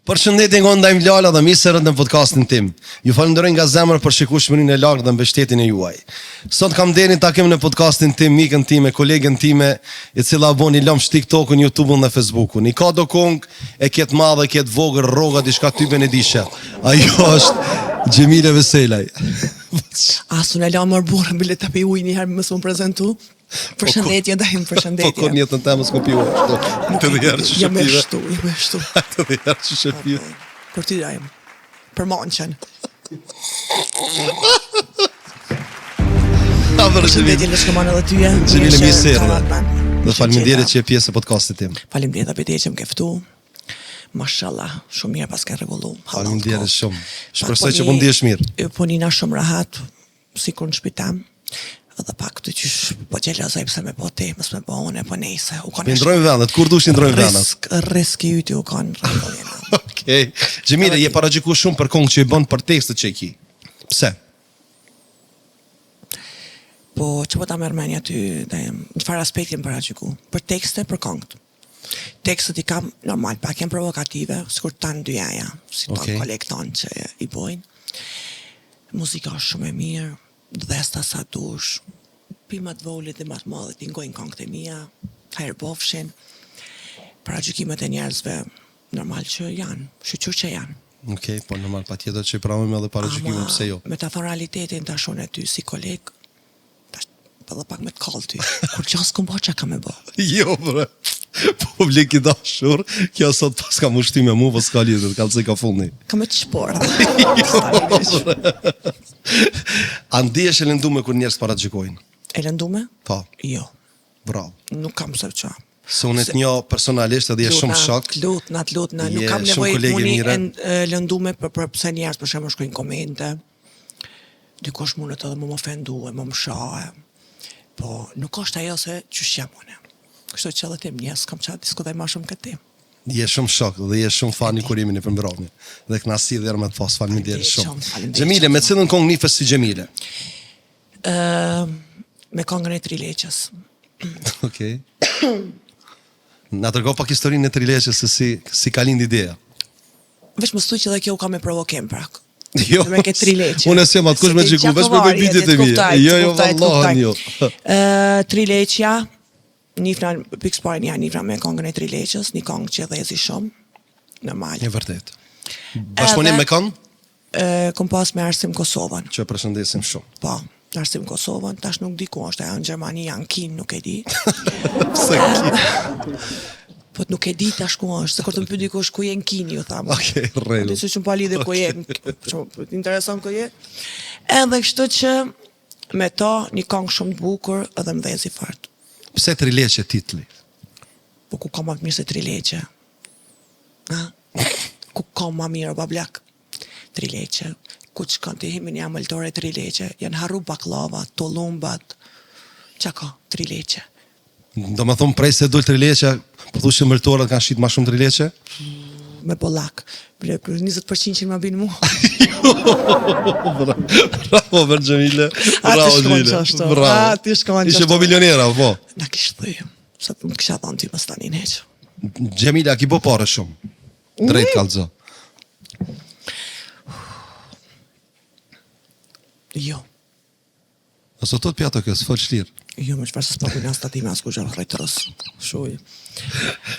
Përshëndetje nga ndaj Mlala dhe misërët në podcastin tim. Ju falenderoj nga zemër për shikueshmërinë e largë dhe mbështetjen e juaj. Sot kam nderin takim në podcastin tim mikën time, kolegen time, e cila bën i lëmsh TikTokun, YouTubeun dhe Facebookun. I ka do kong, e ket madhe, ket vogël, rroga diçka typen e dishe. Ajo është Gjemile Veselaj. Asun e la mërë burën bile të pe uj njëherë mësë më prezentu. Përshëndetje, dajmë përshëndetje. Po, kur njëtën të mësë kopiu ashtu. Të dhe jarë që shëpive. Jam e shtu. Të dhe jarë që shëpive. Për ty dajmë. Për manqen. Përshëndetje, lëshkëmanë edhe tyje. Gjemile Misere. Dhe faleminderit që e pjesë e podcastit tim. Faleminderit dhe pete që më keftu. Mashallah, shumë mirë pas ka rregullu. Faleminderit shumë. Shpresoj që po ndihesh mirë. Po nina shumë rahat, sikur në shpitam. Edhe pak të qysh po gjelazoj pse me po te, mos me po une, po nejse. Ndrojmë vendet, kur dush ndrojmë vendet. Riski yti u kanë rregullin. Okej. Gjemile, je paraqykuar shumë për këngë që i bën për tekstet që i ki. Pse? Po që po ta merr mendja ty, në çfarë aspekti më paraqyku? Për tekste, për këngët. Tekstet i kam normal, pak janë provokative, sikur tan dyja, si ton kolekton që i bojnë. Muzika është shumë e mirë. Dhesta sa dush, pimat volit dhe matë madhe t'ingojnë këngët e mia, hajrë bofshin, paraqykimet e njerëzve, normal që janë, shqyqyr që janë. Okej, po normal, pa tjetër që i pravojmë edhe paraqykimet pse jo. Me ta thon realitetin ta shon e ty si koleg, edhe pak me t'kall ty, kur qas këmë bo që ka me bo. Jo, bre, publik i dashur, kjo sot pas ka mushti me mu, po s'ka lidhur, kalëse ka fundi. Ka me të shpor. A ndihesh e lëndume kur njerëz paraqykojnë? E lëndume? Po. Jo. Bravo. Nuk kam se qa. Se unë të njoh personalisht edhe je shumë shok. Lutna, nuk kam nevojë muni e lëndume për pse njerëz për shembull shkojnë komente. Dikush mundet edhe më ofendue, më shahe. Po nuk është ajo se ç'sh jam unë. Kështu që edhe tim njerëz kam çfarë diskutoj më shumë këtë temë. Je shumë shok dhe je shumë fan i kurimin e përmbrohni. Dhe kënaqësi dhe me të pas, faleminderit shumë. Gjemile, me cilën këngë nifes si Gjemile? Me këngën e Trileqës. Okej. Na tërgo pak historinë e Trileqës se si ka lind ideja. Veç më thuaj që dhe kjo u ka me provokim prak. Jo, me ke Trileqë. Unë e sem atë kush me xhiku, veç me bitit e mia. Jo, vallahi jo. Trileqja nifna pikspajnë nifna me këngën e Trileqës, një këngë që dhezi shumë, normal. E vërtet. Bashkëpunim me këngë? Kom pas me Arsim Kosovën. Që përshëndesim shumë. Po, Arsim Kosovën, tash nuk di ku është, ajo në Gjermani, janë Kin, nuk e di. Pse Kin? Po nuk e di tash ku është, se kur të më pyet dikush ku je në Kin, ju tham. Okej, rregull. Ti s'u pa lidhje ku je, të intereson ku je. Edhe kështu që me to një këngë shumë të bukur edhe më dhezi fort. Pse Trileqe titli? Po ku ka ma mirë se Trileqe? Ku ka ma mirë o bablak? Trileqe. Ku që kanë të himin jam mëlltore Trileqe, janë harru baklava, tolumbat. Qa ka? Trileqe. Do më thonë prej se dul Trileqe, po thushë mëlltorët kanë shqit ma shumë Trileqe? Me bollak. 20% që më binë mu. Bravo, për Gjemile. Bravo, Gjemile. Bravo. Ishe po milionera, po. Na kishtë dhejë. Se më kisha thonë ty më stanin heqë. Gjemile, a ki bo pare shumë? Drejt kalëzo. Jo. Aso tot pjato kësë, fërë shlirë. Jo, me qëfar se s'pagu nga statime as ku gjarë rejtërës. Shuj.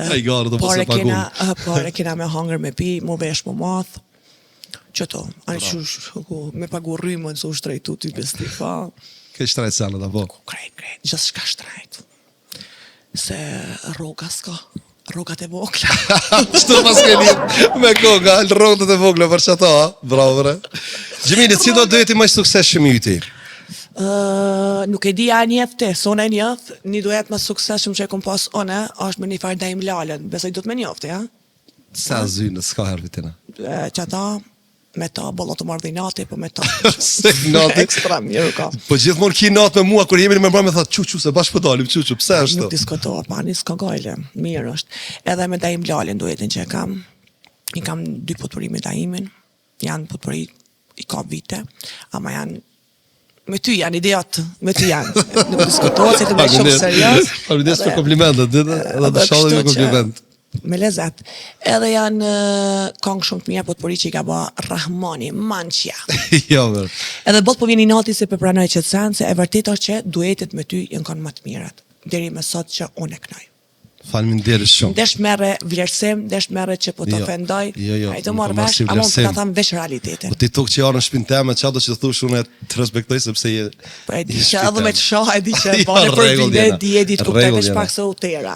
A i garë, do po se pagun. Pare kena me hangër me pi, mu vesh më math. Qëto, me pagu rrimën, se u shtrejtu ty besti, pa. Ke shtrejt sanë, da po? Krejt, gjithë shka shtrejt. Se rroga s'ka, rrogat e vogla. Qëto pas ke lidh me koga, rrogat e vogla për që ta, bravo, bre. Gjemile, si do dojeti më sukses shumë i ti? Nuk e di a njefte, se unë e njef, një duhet më sukses shumë që e kom pas une, është me një farë dajmë lalën, besoj do të me njefte, ja? Sa zynë, s'ka hervitina. Që ta, me ta, bollo të mardhinati, po me ta. Se nati? Ekstra mirë ka. Po gjithmonë ki natë me mua, kur jemi me mbra me tha, qu, se bashkë pëdalim, qu, pse është? Nuk diskutohet, pa, një s'ka gajle, mirë është. Edhe me dajmë lalën duhetin që e kam, i kam 2 potpërimi dajimin, janë potpëri, i ka vite, ama janë me ty janë idiot, me ty janë. Nuk diskutohet, se të me shumë serios. Faleminderit për komplimentet, edhe të shallim me kompliment. me lezet. Edhe janë këngë shumë të mira potpori që i ka ba Rahmani, Manqja. Jo, ver. Edhe bot po vjen i nati se për pranoj që të sen, se e vërtet është që duetet me ty janë kanë më të mirat. Deri me sot që unë e kënoj. Faleminderit shumë. Desh merre vlerësim, desh merre që po të ofendoj. Jo. Ai të marr vesh, ama unë ta them veç realitetin. Po ti tok që në shpinë teme, çado që thosh unë të respektoj sepse je. Po e di që edhe me të shoh, e di që bane për vide, di të kuptoj veç pak se utera.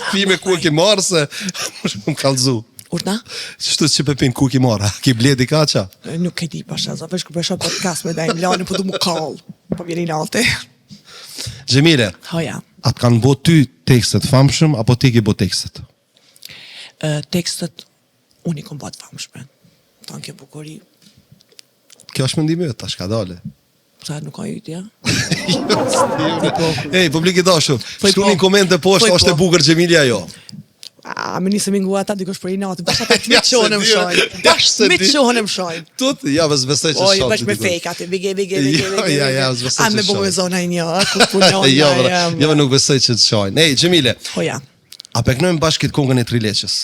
Pi me ku ke marrë se më kallzu. Urna? Ç'është që Pepin ku ke marrë? Ki bledi kaça? Nuk e di pasha, sa veç kur bësh podcast me Dajm Lani, po du më kall. Po vjen i natë. Xhemile. Hoja. Atë kanë bo ty tekstet famshëm, apo ti ke bo tekstet? Tekstet, unë i kom bëtë famshme. Tanë ke bukuri. Kjo është mendimi yt, tash ka dale. Sa nuk ka ytja? Ej, publik i dashur, shkruani në komente poshtë, është e bukur Xhemilia jo. A, me nisëm ingu ata dikush për i natë, bashkë ata të miqohën e më shojnë. Bashkë miqohën e më shojnë. Tut, ja, vëzbesoj që shojnë. Oj, bashkë me fake atë, vige. Ja, vëzbesoj që A me bëmë e zona i një, ku punon. Jo, nuk besoj që të shojnë. Ej, Xhemile, Hoja. a peknojmë bashkit kongën e Trileqës?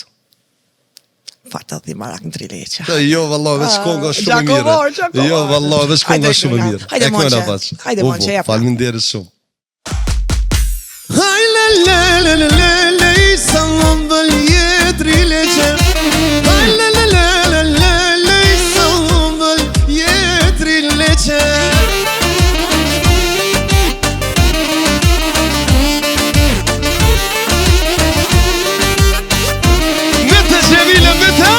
Fata ti marak në Trileqa. Jo, vallah, veç konga shumë e mirë. Jo, vallah, veç konga shumë e mirë. Hajde Monqe. Hajde Monqe, jap. Faleminderit shumë. Sallam Trileqe. Sallam Trileqe. Mete Xhemile, mete.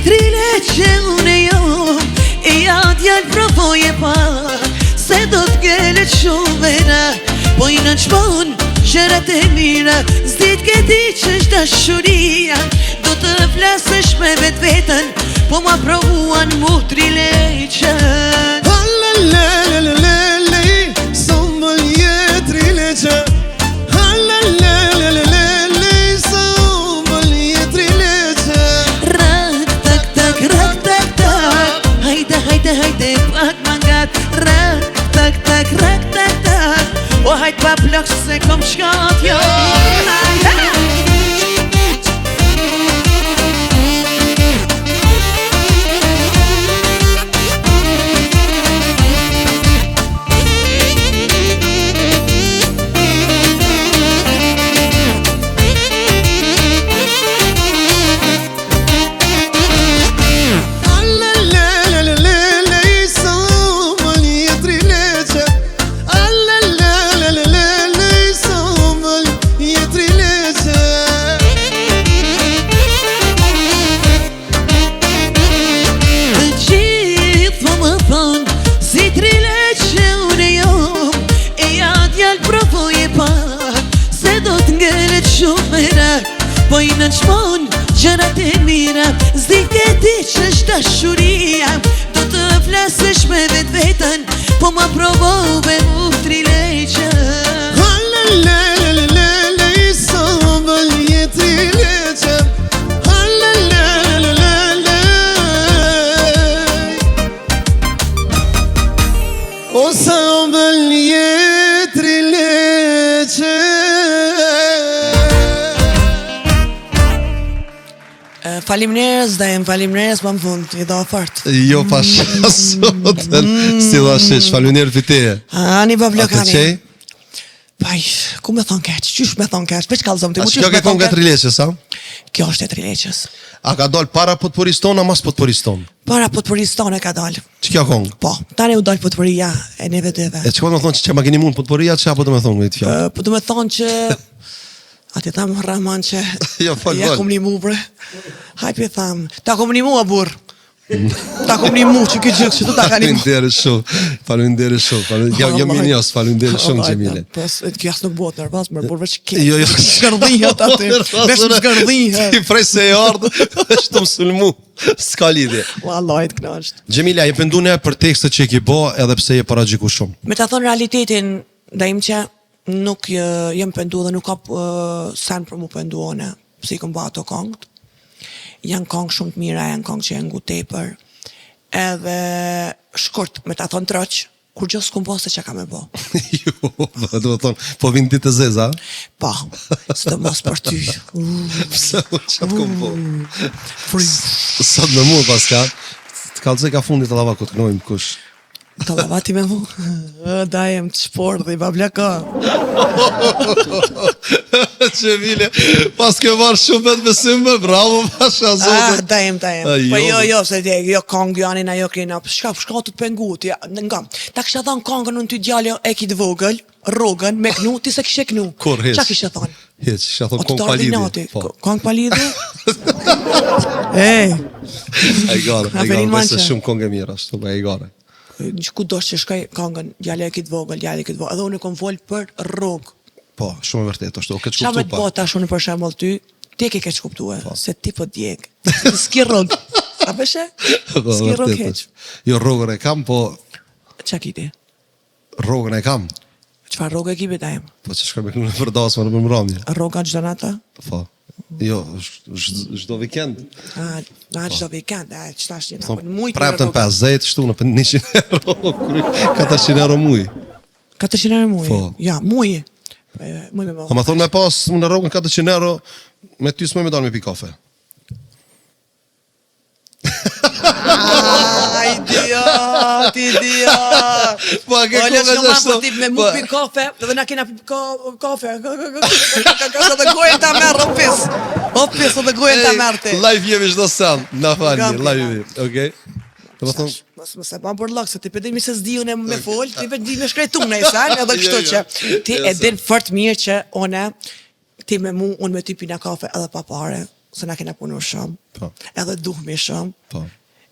Trileqe unë e jam, e ja djallë provoje pa, se do t'gellet shumë vera, po i në qmon gjërat e mira, zdit këti që është dashuria, do të flasësh me vetë vetën, po ma provuan mu Trileqen. Halalalalalali, sombël je Trileqe. Hajde pak mangat, rak tak o hajt pa plak se kom shkat jo. Po i në qmon gjërat e mira, zdik e ti që është dashuria, do të flasësh me vetë vetën, po ma provove mu Trileqe. Halalalalalali, sombël je Trileqe. Halalalalalali, o sombël je Trileqe. Faleminderit, faleminderit, më fund, i dha fort. Jo, pasha sot, si dha shish, faleminderit fiteje. Ani pa blokani. Atë qej? Paj, ku me thonë keq, qysh me thonë keq, veç kallëzëm të mu qysh Kjo me ke konga thonë keq. Trileqës, a? Kjo është e Trileqës. A ka dal para potporis tonë, a mas potporis tonë? Para potporis tonë e ka dalë. Që kjo kongë? Po, tani u dalë potporia e neve dyve. E që ka me thonë që ma keni mund potporia, që apo të me thonë me të fjallë? Po du me thonë që ati thamë Rahman që Jo, fal, ja fal. kom një mu bre. Hajpi thamë, ta kom një mu a burë. Ta kom një mu që këtë gjëkë që tu ta ka një mu. Faleminderit shumë. Jam i njës, faleminderit shumë Xhemile. Po, kjo asë nuk bëhet nervaz, më burë veç keq. Jo. Shkërdhihet aty. Veç më shkërdhihet. Ti prej se e ardhë, është të mësulmu. S'ka lidhje. Wallahi të knasht. Xhemila, je pendune për tekstet që e ki bo, edhe pse je para gjiku shumë. Me ta thonë realitetin, Dajm që nuk jem pendu dhe nuk ka sen për mu pendu one, pse i këm ba ato kongët. Janë kongë shumë të mira, janë kongë që janë ngu tepër. Edhe shkurt, me ta thonë troq, kur gjë s'kum po se që ka me bo. Jo, do të thonë, po vinë ditë të zeza? Pa, së të mos për ty. Pse, që të kom po? Sot me mu, paska, të kalëzoj ka fundit të lava, ku të kënojmë kush. Të lavati me mu, dajem të shpor dhe i bablaka. Që vile, pas ke marrë shumë vetë besim, bravo, pasha zote. Dajem. Po jo, se jo kongë janin, ajo kena, shka të pengut, nga. Ta kësha thonë kongën në ty djallë e ki të vogël, rogën, me knu, ti se kishe knu. Kur, heq? Qa kishe thonë? Heq, kisha thonë kongë palidhi. Kongë palidhi? Ej. E gare, se shumë kongë e mira, ashtu, e gare. Në ku dosh që shkaj kongën, djallë e ki të vogël, edhe unë kom folë për rogë. Po, shumë e vërtet, ashtu, o këtë Qa me shkuptu të bota shumë për shembull ty, ti ke shkuptu se ti po djeg. S'ki rogë. A peshe? S'ki rogë heq. Jo, rogën e kam, po... Qa ki ti? Rogën e kam. Qfar rogë e ki betajmë? Po që shkaj me kënu në përdasma në përmëramje. Roga gjdo nata? Po. Jo, çdo vikend. Na çdo vikend, ç'tash një napën muj. Prapën 50, shtu në 100 euro, 400 euro muj. 400 euro muj? Po. Ja, muj. Muj me Ma thonë me pas në rrogën 400 euro, me ty s'moj me dalë me pi kafe. Idiot. Po, ke kohë që shto. Me mu pi kafe, dhe na kena pi kafe. Ka dhe gojën ta merë, opis, dhe gojën ta merë ti. Live jemi çdo sen, na falni, live jemi, okej? Të më thonë... Mos e pa për lak, se ti përdej mi se zdi unë me fol, ti përdej me shkrejtu në i sen, edhe kështu që ti e din fort mirë që one, ti me mu, unë me ty pina kafe edhe pa pare, se na kena punu shumë, edhe duhmi shumë,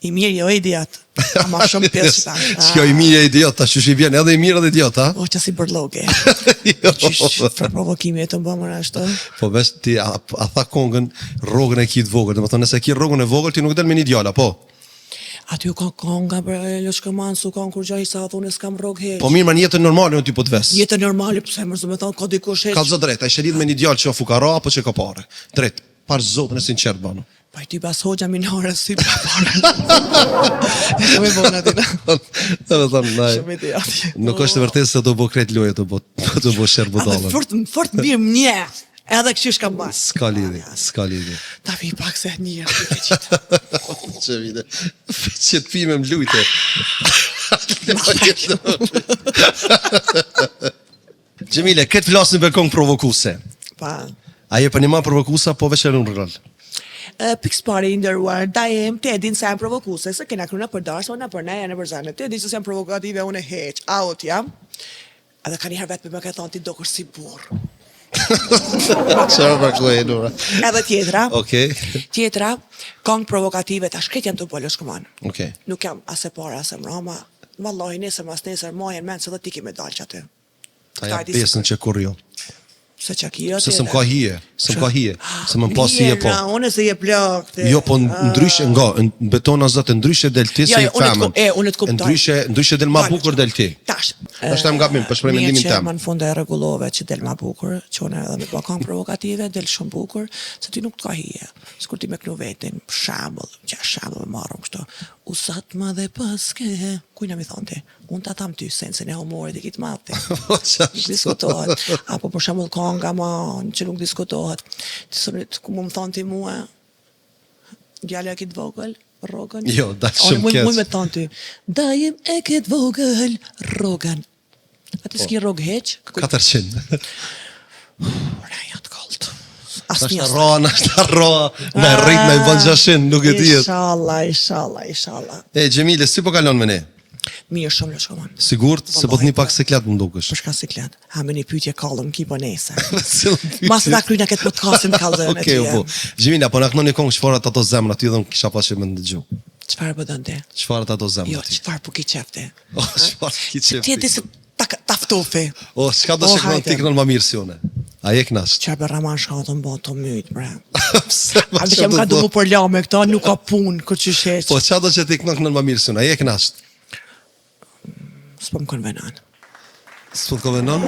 i mirë jo idiot, ama shumë pjesë ta. Shko i mirë e idiot, ta shush i vjen edhe i mirë edhe idiot, ha? O, që si bërloge. Për provokimi e të mbëmër ashtë. Po vesh ti, a tha kongën, rogën e ki të vogël, dhe më thonë, nëse ki rogën e vogël, ti nuk del me një djalla, po? Aty u ka konga për lëshkëman, su kanë kur gjaj sa thonë s'kam rogë heq. Po mirë, ma një jetën normale në ty po të ves. Jetën normale, pëse mërë zë me thonë, ka dikush heq. Ka zë drejt, a i shëllit me një djallë që o fukara, apo që ka pare. Drejt, parë zotën e sinqert bano. Pa i ty bas hoxha minare, si pa pare. E shumë i bona tina. Dhe me thonë, Shumë i ti ati. nuk është të vërtet se do bo kret loje, do bo shërë budalën. Fort mirë mje, edhe këshish kam bas. Ska lidhi. Ta vi pak se njërë, të qitë. Që vide, që të pime më lujte. Gjemile, këtë flasin për kongë provokuse. Pa. Aje për një ma provokusa, po veç e në rrëll. Pikës pari i ndërruar, dajem, te edin se jam provokuse, se kena kru në përdarës, o në për neja në përzanë, te edin se jam provokative, unë e heq, out jam, edhe ka njëherë vetë me ka thonë ti do kërë si burë. Qërë për kërë e nura. Edhe tjetra, Okej. tjetra, kongë provokative, ta shkret jam të bëllë shkëman. Okej. Nuk jam ase para, ase mrama, vallahi nesër mas nesër, majen menë, se dhe ti kime dalë që aty. Ta ja pesën që kur jo. Se që kjo Se s'm ka hije, se më pas hije po. Unë se je plak. Jo, po ndryshe nga, në betona zëtë, ndryshe del ti se i femën. Unë të kuptoj. Ndryshe del ma bukur del ti. Tash. Ashtë em gabim, për shprej mendimin Mirë që tem. më në fund e regulove që del ma bukur, që unë edhe me bakon provokative, del shumë bukur, se ti nuk të ka hije. Skur ti me knu vetin, shambull, që shambull me marrëm kështu. Usat ma dhe paske, kujna mi thonë ti? Unë ta tham ty, sensin e humorit i kitë madhë ti. Nuk diskutohet. Apo për shambull konga ma, që nuk diskutohet. Të sërit, ku më thonë ti mua, djallë e kitë vogël, rogën. Jo, dalë shumë keq. Muj me thonë ty, dajem e kitë vogël, rogën. Ati s'ki rogë heq? 400. Reja të kaltë. Nashtë arroa, në rrit në i bën 600, nuk e tjetë. Inshallah. E, Gjemile, si po kalon me ne? Mirë shumë lë shkoman. Sigurt, se po të një pak seklet më dukesh. Për shka siklet? Ha me një pytje kallëm ki po nese. Masë da kryjna këtë podcastin kallën e Okej, tyje. po. Gjemile, po në kënë një kongë çfarët ato zemra, ty dhe më kisha pas që me ndëgju. Qfarë bëdën ti? Çfarët ato zemra Jo, ti? qfarë po ki qefti? O, çfarë ki Ti e di qefti? se taftofi. O, çka do shikon ti kënon më mirë si une? A je knasht? Qërë për Raman shka të mbo të mytë, bre. Pse, ma A qa që më ka do du mu për lame këta, nuk ka punë, këtë që sheq. Po, qa do që ti kënon më mirë si une? A je knasht? S'po më kënë venan. S'po të konvenon?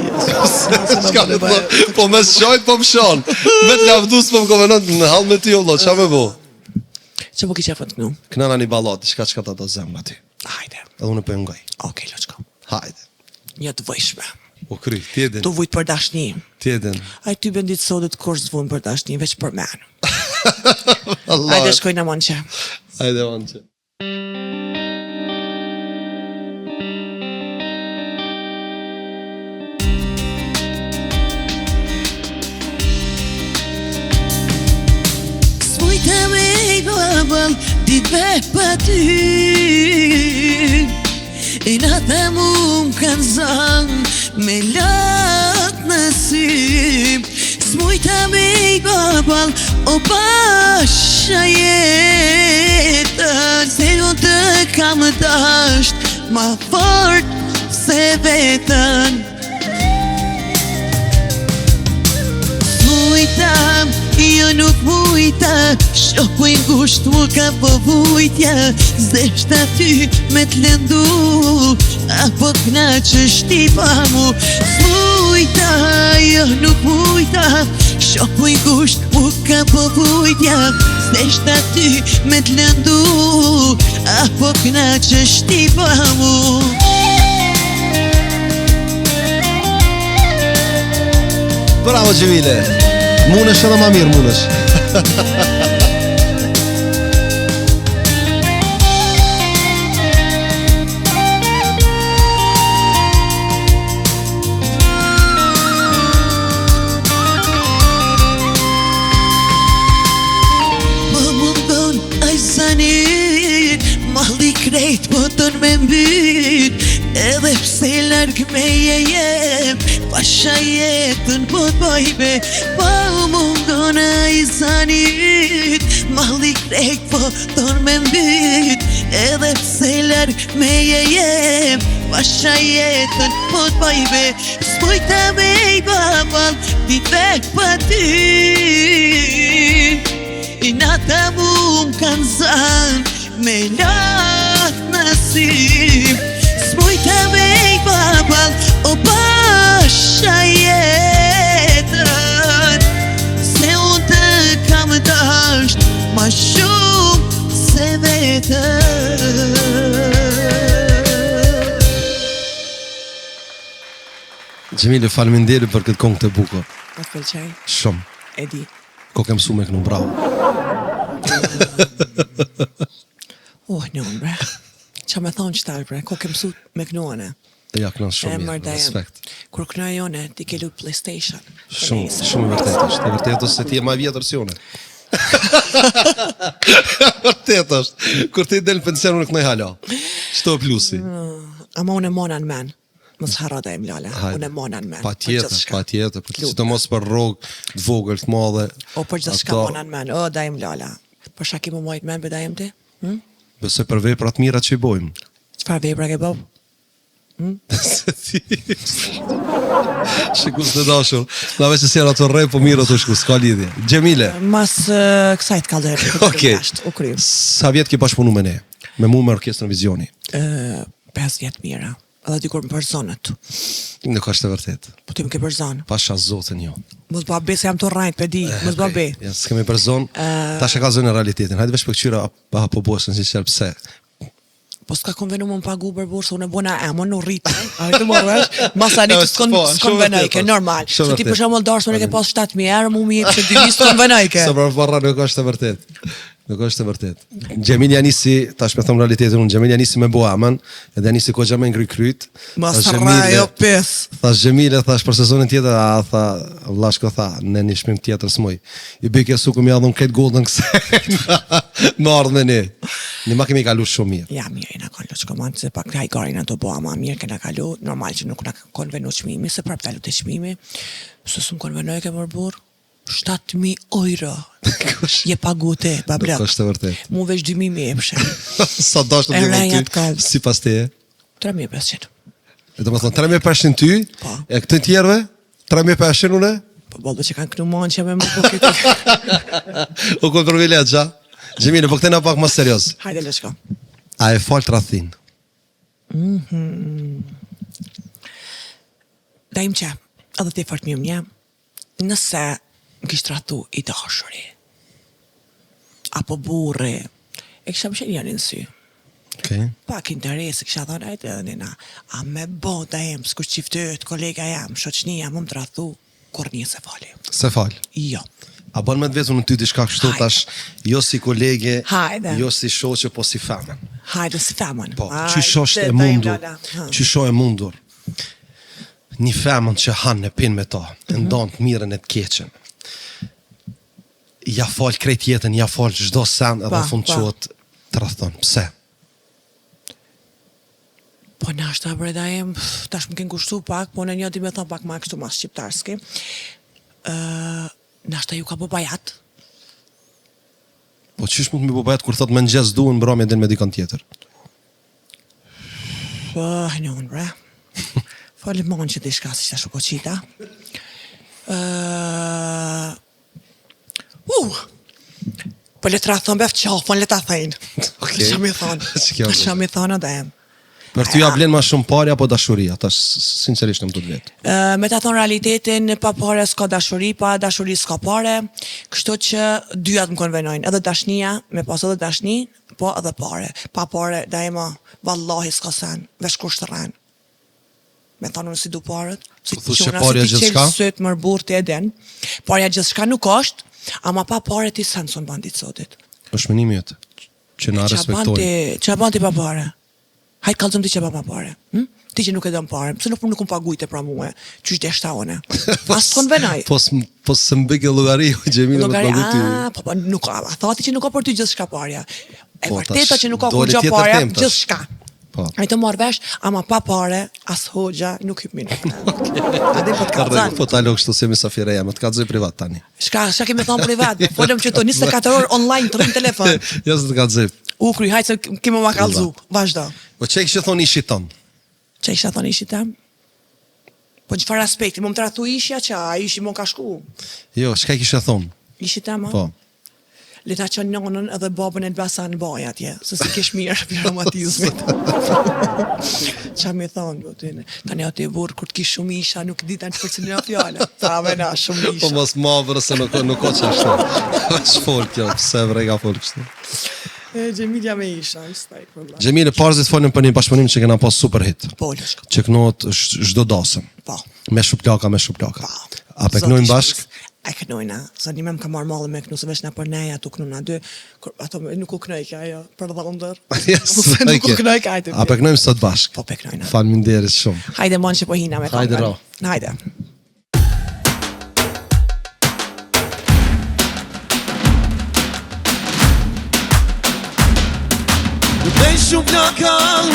S'ka me po, po me s'qajt po më shon. Me të lavdus po më konvenon në hall me ty o vëlla, qa me bo? Që po ki qefën të kënu? Kënana një ballat, qka ta do zemë aty. Hajde. Edhe unë për ngoj. Okej, let's go. Hajde. Një të vëshme. O kry, tjedin. Tu vujt për dashni. Tjedin. Aj ty bendit sotit kur zvun për dashni, veç për men. Allah. Hajde shkojnë në manqe. Hajde manqe. S'mujta me i babal, dit vek pa ty. E nata mu m'kan zan, me lat në sy. S'mujta me i babal, o pasha jetën. Se unë të kam dasht, ma fort se vetën. Mujta, jo nuk mujta, shoku i ngusht mu ka po vujtja. Zesht aty me t'lëndu, apo knaqësht i pa mu. Mujta, jo nuk mujta, shoku i ngusht mu ka po vujtja. Zesht aty me t'lëndu, apo knaqësht i pa mu. Bravo Gjemile. Munësh edhe ma mirë munësh. Më mundon aj zanit, malli krejt po ton me mbyt. Edhe pse larg me jem, pasha jetën po t'bajbe. Po mundon aj zanit, malli krejt po ton me mbyt. Edhe pse larg me jem, pasha jetën po t'bajbe. S'mujta me i babal, dit vek pa ty. I nata mu m'kan zan, me lat në sy. S'mujta me i babal, o pasha jetën. Se unë të kam dasht, ma shumë se vetën. Gjemile, faleminderit për këtë kongë të bukur. Po të pëlqej? Shumë. E di. Ko kem su me kënu, bravo. Njën bre. Qa me thonë qëtar bre, ko ke mësut me kënuane. Ja, kënë shumë mirë, respekt. Kur kënoja jone, ti ke lut PlayStation. Shumë i vërtet është. E vërtet është se ti e ma vjetër si une. Vërtet është. Kur ti del në pension unë kënoj hala. Qëto e plusi? Ama unë e mona në men. Mos harro dhe im lale. Unë e mona në men. Pa tjetër. Si të mos për rogë, të vogël, të madhe. O për gjithë shka mona në men. O, da im lala. Për shaki më mojtë men, da im ti? Besoj për veprat mira që i bojmë. Qëfar vepra ke bëv? Se ti... Shikus të dashur. Na veç e sjera të rej, po mirë të shku, s'ka lidhje. Gjemile. Mas kësaj të kalder. Okej. Sa vjetë ki bashkëpunu me ne? Me mu me orkestrën Vizioni? 5 vjetë mira. Edhe dikur më përzonët. Nuk është e vërtet. Po ti më ke përzonë. Pasha zotën jo. Mos babe se jam të rajt, pe di. Mos babe. Ja, s'kemi përzon. Ta shë ka zonë në realitetin. Hajde vesh për këqyra po bosën si qërë pse. Po s'ka konvenu më pagu për bursë, unë e bona emon në rritë. A të morë vesh? Masa një të s'konvenojke, normal. Se ti për shumë darës, unë e ke pas 7.000 erë, mu mi e pëse 2.000 s'konvenojke. Se për parra nuk është e vërtet. Nuk është e vërtet. Gjemil Janisi, tash me thëmë realitetin unë, Gjemil Janisi me bo aman, edhe Janisi ko gjame ngri kryt. Masa rajo pes. Thash Gjemile, thash për sezonin tjetër, a tha, vlashko tha, në një shmim tjetër s'moj. I bëj kje suku mi adhën këtë golden këse, me ardhë me ne. Një ma kemi kalu shumë mirë. Ja, mirë, i na kalu shkomant, se pak kaj garin ato bo ama mirë, kena kalu, normal që nuk na konvenu qmimi, se prap talu të qmimi, se s'm konvenoj ke mërbur, 7.000 euro. Je pagu te, babrat. Nuk është e vërtet. Mu veç 2.000 e pëshe. Sa dash të bjeve ty, si pas te e? 3.500. E do më thonë, 3.500 ty, e këtë tjerve, 3.500 une? Po boldo që kanë kënu monë që me më po këtë. U kënë përvillet, qa? Gjemile, po këtena pak më serios. Hajde, lëshko. A e falë të rathin? Ta im që, edhe ti fort mirë një, nëse më kishtë ratu i dashuri, apo burri, e kisha më shenë janë në sy. Okay. Pak interes, kisha thonë, ajte edhe nina, a me bota jem, s'kur qiftet, kolega jam, shoqnia, më të ratu, kur një se fali. Se fal. Jo. A bën me të vetën në ty diçka kështu Hajde. tash, jo si kolege, Hajde. jo si shoqe, po si femën. Hajde si femën. Po, qysh është e mundur, qysh është e mundur. Një femën që hanë e pinë me ta, e ndonë të mirën e të keqen. Ja fal krejt jetën, ja fal çdo sen edhe Pa, në fund pa. qohet të rrethon. Pse? Po nashta breda jem, tash më kënë kushtu pak, po në një ti me thonë pak ma kështu mas shqiptarski. Nashta ju ka bo bajat. Po çish mund të më bëbajt kur thot më ngjes duan mbrëmje din me dikon tjetër. Po, hënjon, bre. Fali mon që dishka si shta shukoqita. Po le të rathon bef qafon, le ta thejnë. Okej. Qa mi thonë? Ç'kjo? Qa mi thonë edhe em. Për ty ja blen më shumë parë apo dashuria? Tash sinqerisht në më të vetë. Me ta thonë realitetin, pa pare s'ka dashuri, pa dashuri s'ka pare, kështu që dyat më konvenojnë, edhe dashnia, me pas edhe dashni, po edhe pare. Pa pare, da ema, vallahi s'ka sen, vesh kur shtërren. Me thonë unë si du parët, si Po thush që quna, parja si ti gjithçka? qelë sët mërbur të eden, parja gjithçka nuk është, ama pa pare ti sen son bandit sotit. Është menimi jot që na respektojnë. Qa ban ti pa pare? Hajtë kalëzëm ti që pa pare. Ti që nuk e dëm pare, pëse nuk më pagujte pra muë, që është deshtahone. As të konvenaj. Po së mbike llogari Gjemile me të pagu ty. Po nuk a thati që nuk ka për ty gjithçka parja. E Po, vërteta tash, që nuk ka doli hoxha tjetër parja, temë tash. gjithçka. Po. Ai të marr vesh, ama pa pare, as hoxha nuk hyp mirë. A dhe po të kalzan. Po ta lo kështu si mesafireja, më të kallzoj privat tani. Shka kemi thonë privat, folëm që to 24 orë online të rrim telefon. Jo se të kallzoj. U kry, hajtë se kemi ma kallzu, vazhdo. Po çe kishe thonë ishit ton? Që isha thonë ishit tem? Po në çfarë aspekti, më të ratu ishja që a ishi më ka shku. Jo, çka kishe thonë? Ishit tem, a? Po. Le ta qënë nonën edhe babën e Elbasan në baj atje, se si kesh mirë për romatizmit. Qa mi thonë, po tine, tani aty e burë, kur t'kish shumë isha, nuk ditan që përcilin a fjale. Ta me na, shumë Po isha. mos mavërë se nuk ka qashtu. Është folë kjo, pse vrega folë kështu. Gjemilja me isha, i staj për la. Gjemile, parzit folën për një bashkëpunim që kena pas super hit. Po, lëshko. Që kënohet çdo dasëm. Po. Me shuplaka, me shuplaka. Po. A pe kënojmë bashk? E kënojna, sa një me më ka marrë mallë me kënu, se vesh na për neja, tu kënu na dy, ato nuk u kënojke ajo, për dhëndër. Nuk u kënojke, ajte. A pe kënojmë sot bashk? Po, pe kënojna. Faleminderit shumë. Hajde mon që po hina me Hajde, këngën. ro. Hajde.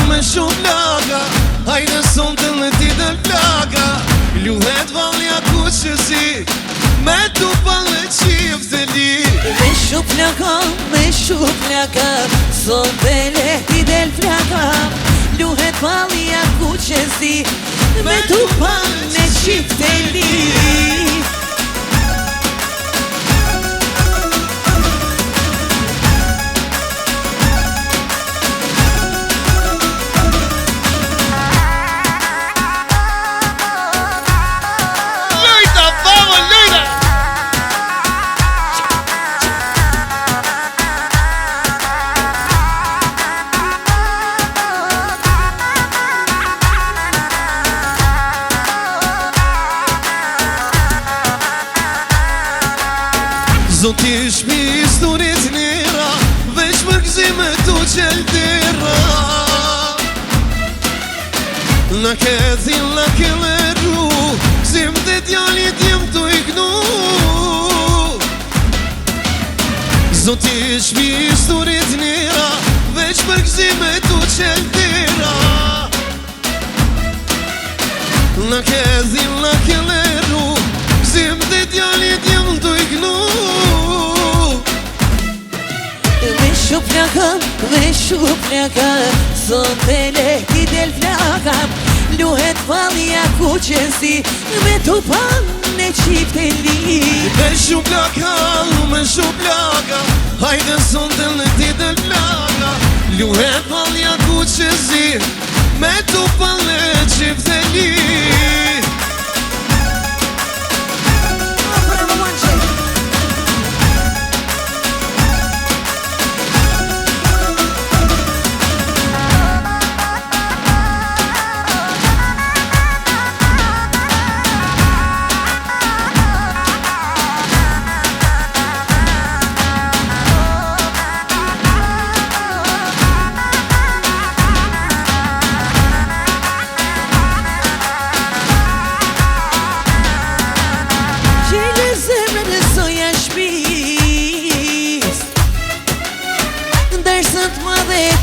Me shumë plaka Hajde son të në ti dhe plaka Luhet valja ku që si Me tu palë qif të li Me shumë plaka Son të lehti del flaka Luhet palja ku që si Me tu palë qif të li Zotish mi historit njera Veç më gzime tu qeltira Na këthin la kelleru Gzim dhe djallit jem tu ignu Zotish mi historit njera Veç më gzime tu qeltira Na këthin la kelleru Gzim dhe djallit jem tu ignu Me shumë plaka Son të lehti del flaka Luhet falja ku që si Me tu panë qif të li Me shumë plaka Hajde son të lehti del flaka Luhet falja ku që si Me tu panë qif të li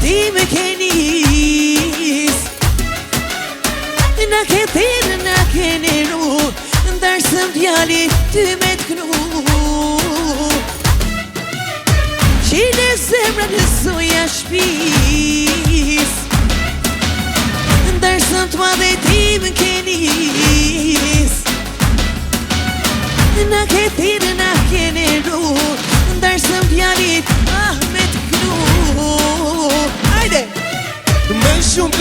ti me kenis Na ke thirë, na ke niru Ndërsëm djali ty me t'knu Qile zemra në soja shpis Ndërsëm t'ma dhe ti me kenis Na ke thirë, na ke niru Ndërsëm djali me t'knu Hajde! Me shumë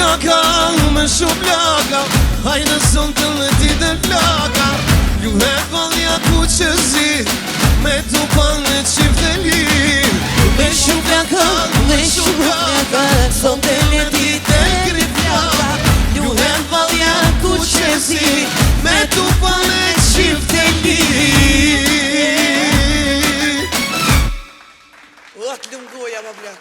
plaka Hajde son të në ti dhe plaka Ju valja ku që zi Me tu pa në qift e lir Me shumë plaka Son të në ti dhe kri plaka Ju valja ku që zi Me tu pa në qift e lir Ot lëmgoja më blak.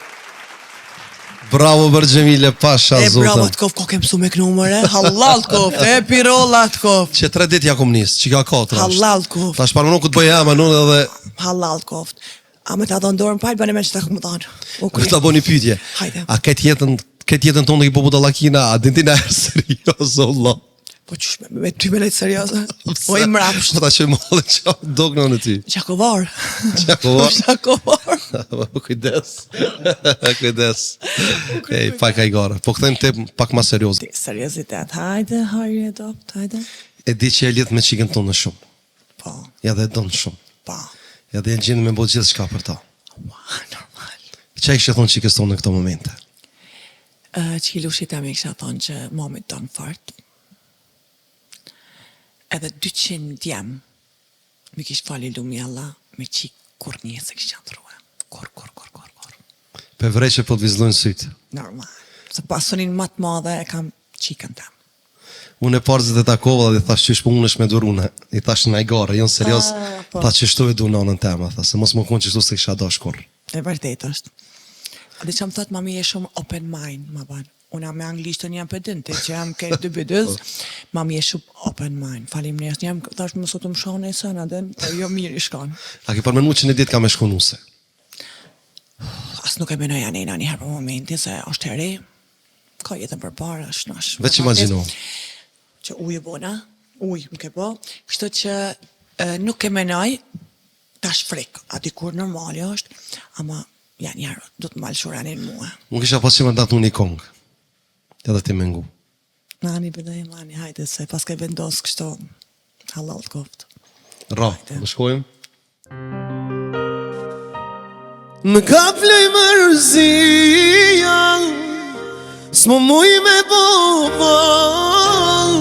Bravo për Gjemile Pasha E bravo zotën të kof, ko kem su me knumër, halal të kof, e pirolla të kof. Që 3 dit ja kom nis, që ka 4 Halal të kof, Tash parë nuk të bëja ama nuk edhe halal të kof. A me ta dhënë dorën palë, bëne me që ta këmë dhanë. Kërë të bëni pytje Hajde. A këtë jetën tonë dhe i popu të lakina A din tina e serios o Allah Po qysh me ty me lejtë serioze? Po i mrapsht. Po ta që mollë që dogno në ty Qakovar. Qakovar. Qakovar. Kujdes Kujdes Ej, pak a i gara Po këthejmë te pak ma serios Seriozitet, hajde, hajde, adopt, hajde. E di që e lidh me qikën tonë në shumë Po, Ja dhe e donë shumë po. Ja dhe e në gjinë me bëllë gjithë shka për ta Ua, normal. Që e kështë thonë qikës tonë në këto momente? Që i lushit e mi kësha thonë që momit donë fart. Edhe 200 djem mi kish fali lumi Allah me qik kur një se kish janë truhe. Kur. Pe vrej që po të vizlojnë sytë Normal. Se pasonin matë madhe e kam qikën tem. Unë e parzit e takova dhe thash qysh po unë është me durune I thash në ajgare, jonë serios po. Ta qështu e du në anën tema Tha se mos më konë qështu se kisha do shkur E vërtet është. A dhe që më thot mami e shumë open mind, ma banë. Unë jam me anglishtën jam pedinte, që jam këtë dy bidës, mami e shumë open mind. Falim njerës, jam thash më sotë më shone e sënë adën, po jo mirë i shkanë. A ke përmenu që në ditë ka me shkonuse? As nuk e menoj janë një herë për momenti, se është herë, ka jetën për parë, është nash. Veç imagino Që ujë bona, ujë më ke po, kështu që nuk e menoj, tash frikë, ati kur normali është, ama janë njerë, du të malë shuranin mua. Më kisha pas që më datë unë i kongë Edhe ti mengu Nani bëdaj, mani, hajde, se pas ka vendosë kështu, halal të koftë. Ra, më shkojmë Më ka flej mërzia S'mo muj me bobal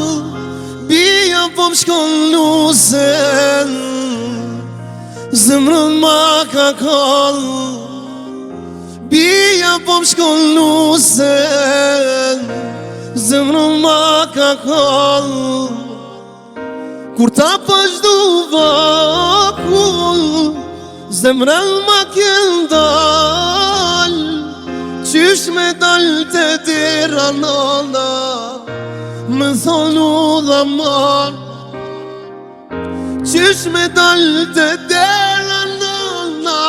Bia po më shkon lusen Zemrën ma ka kall Bia po më shkon lusen Zemrën ma ka kall Kur ta pashdu vakull Zemrën ma kjen dal Qysh me dal të dira nana Me thonu dha man Qysh me dal të dira nana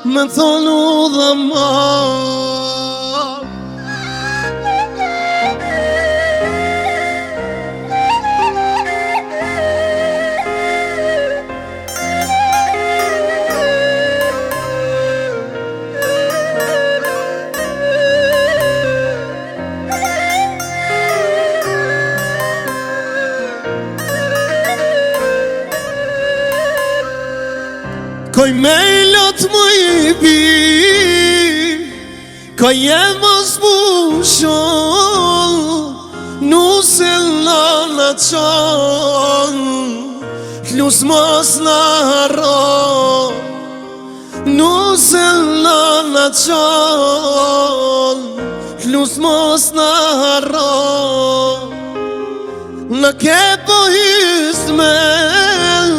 Me thonu dha man Koj me lot më I bi Ka jem mos bushon Nuse lana qon Klus mos na harron Nuse lana qon Klus mos na harron Në ke po hismel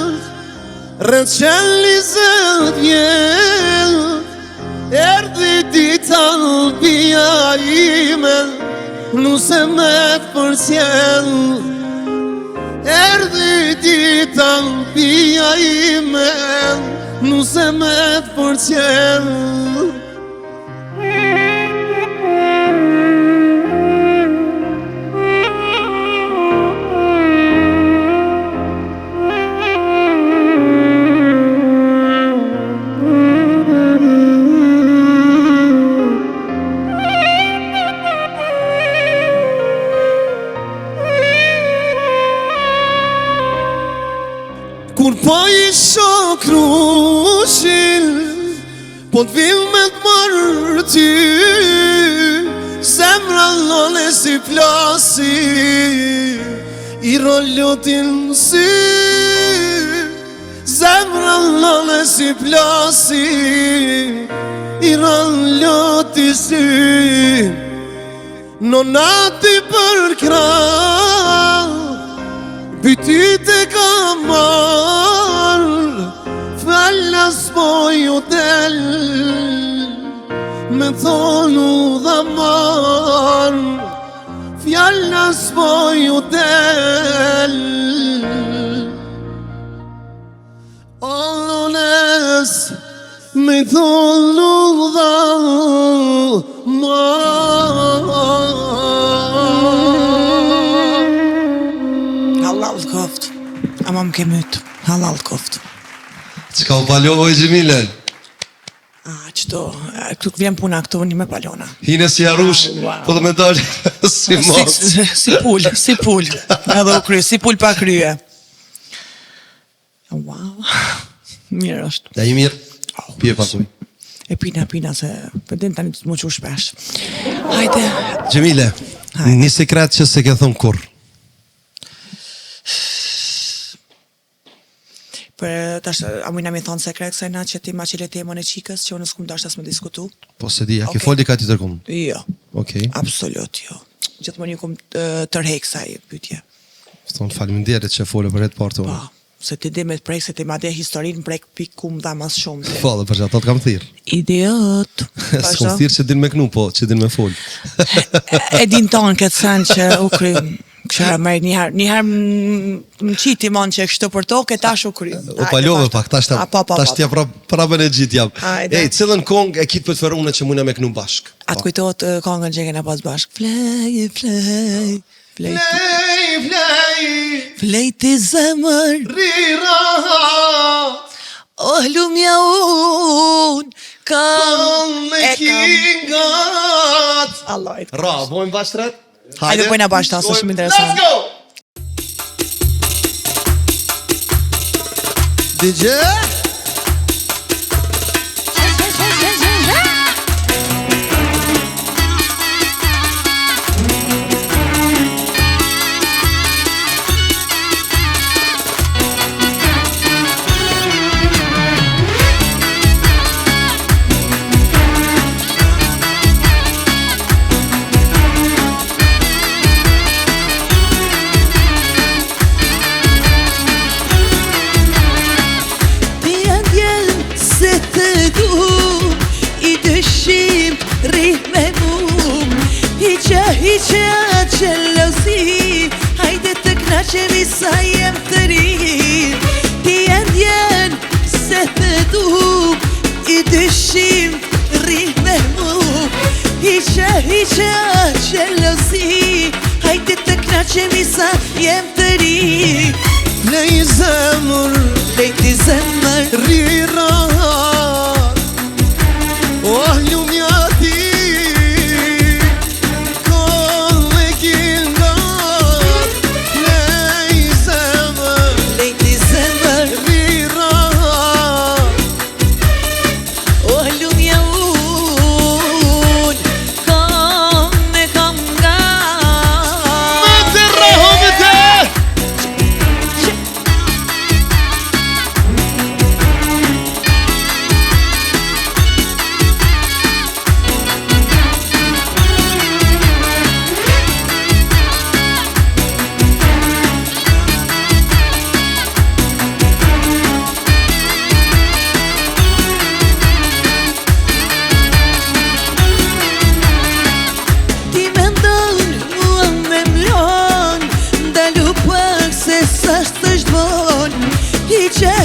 Rëqelli zëll vjell Erdi dita l'bia imen Nuse me t'përsjell Erdi dita l'bia imen Nuse me t'përsjell me t'marrë ty, zemra lole si plasi, i rollotin si, zemra lole si plasi, i rolloti si, në nati për krah, pytit e ka marrë, fallas po ju del, me thonu dha marrë, fjallas po ju del. Allones me thonu dha marrë. Halal koft. Ama më ke mytë. Halal koft. Qka u palohoj Gjemile? Qëto, këtu vjen puna këtu një me palona. Hine si harush, po dhe me dalë si mos. Si pull. Edhe u kry, si pull pa krye. Wow. Mirë është. Ja i mirë, pje pasuj. E pina se përdin tani të më që shpesh. Hajde. Gjemile, një sekret që se ke thonë kur. Për tash, a mujna mi thonë sekret se na që ti ma qile temën e qikës që unë s'kum dash tas me diskutu? Po se di, a ke foli ka ti tërkum? Jo. Okej. Absolut jo. Gjithmonë ju kum tërhek sa i pytje. Thonë faleminderit që fole për jetë partë unë. Po, se ti di me të prek, se ti ma de historinë prek pikum dha mas shumë. Po, dhe për që ato të kam thirë. Idiot. S'kom thirë që din me knu, po, që din me fol. E din tonë këtë sen që u kry. Kësha mërë njëherë më qiti mon që kështu për tokë, e tash u kry. O palove pak, tash tja prapën e gjitë jam. Ej, cilën kong e kitë për të ferune që muna me knu bashk? Atë kujtojt kongën që kena pas bashk. Flej ti zemër, Rirahat, oh lumja unë, kam me kingat. Allah e të Ra, bojmë bashtret? Hajde pojna bashkë, ta, së shumë interesant. Let's go! DJ? Hiqe atë qëllosi, hajde të knaqemi sa jem të ri. Ti endjen se të du, i dyshim rri me mu. Hiqe atë qëllosi, hajde të knaqemi sa jem të ri. Lej zemër, Lejti zemër, Rirahat, oh lumja ti,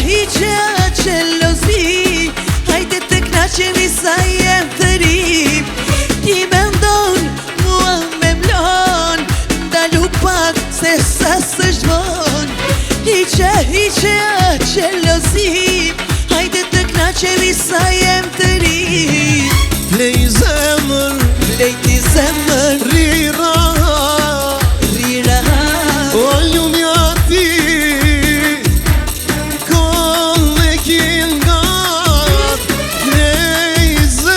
hiqe atë qëllosi, hajde të knaqemi sa jem të ri. Ti me ndonë, mua me mlon, ndalu pak se sa së zhvon. Hiqe atë qëllosi, hajde të knaqemi sa jem të ri. Lej zemër, Lejti zemër, Rirahat, Rirahat, oh lumja ti, kon me kingat. Lej zemër,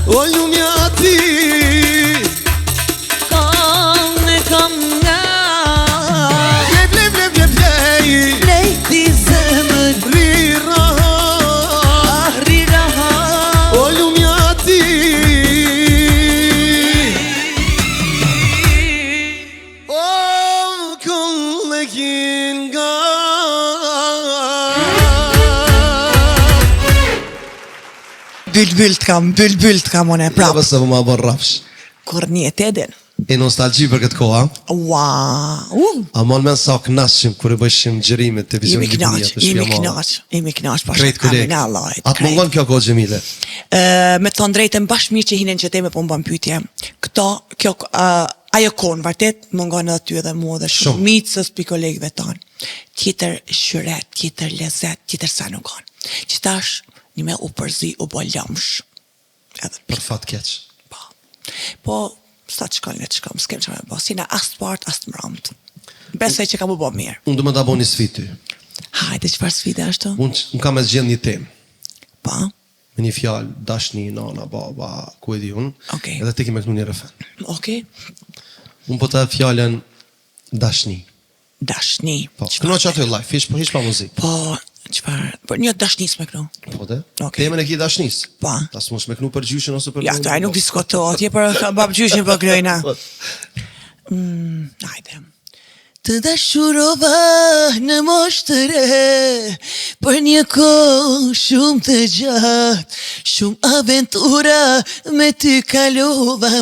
O lumja ti Kam nga Plej Lejti zemër Rira Rira O lumja ti O kollegin nga Bylbyll të kam one, prap. Prapë se më bërë rafsh Kur një edin. E nostalgji për këtë koha Wow. A mon men sa knasshim kur e bëjshim xherimet televizion Jemi knaq, Krejt kolegë. Atë mungon kjo kohë Xhemile. Me të thonë drejtën bashkë mirë që hinen që teme po më bën pyetje. Ajo konë, vërtet, mungon edhe ty edhe mua dhe Shumë. shumicës pi kolegëve tanë. Tjetër shyret, tjetër lezet, tjetër sa nuk kanë. Që tash, një me u përzi, u bo lëmsh. Edhe Për fat keq. Po, sa të shkojnë e të shkojnë, s'kem që me bo, si na asë part, asë të mramët. Besoj që ka mu bo mirë. Unë du më da bo një sfit ty. Hajde, çfarë sfide është? Unë kam e zgjedh një temë. Pa, Me një fjalë, dashni, nana, baba, ku e di unë. Okej. Edhe ti ke me kënu një refren. okej. Unë po të fjallën dashni. Dashni. Po, këno që aty live, hish pa muzikë. Po, çfarë? Po, një dashnis me kënu. Po dhe? Okej. Temën e ki dashnis. Pa. As mos me kënu për gjyshin ose për... Ja, të nuk diskutohet, je për bab gjyshin për grejna. Hajde. Të dashurova në moshë të re Për një kohë shumë të gjatë Shumë aventura me ty kalova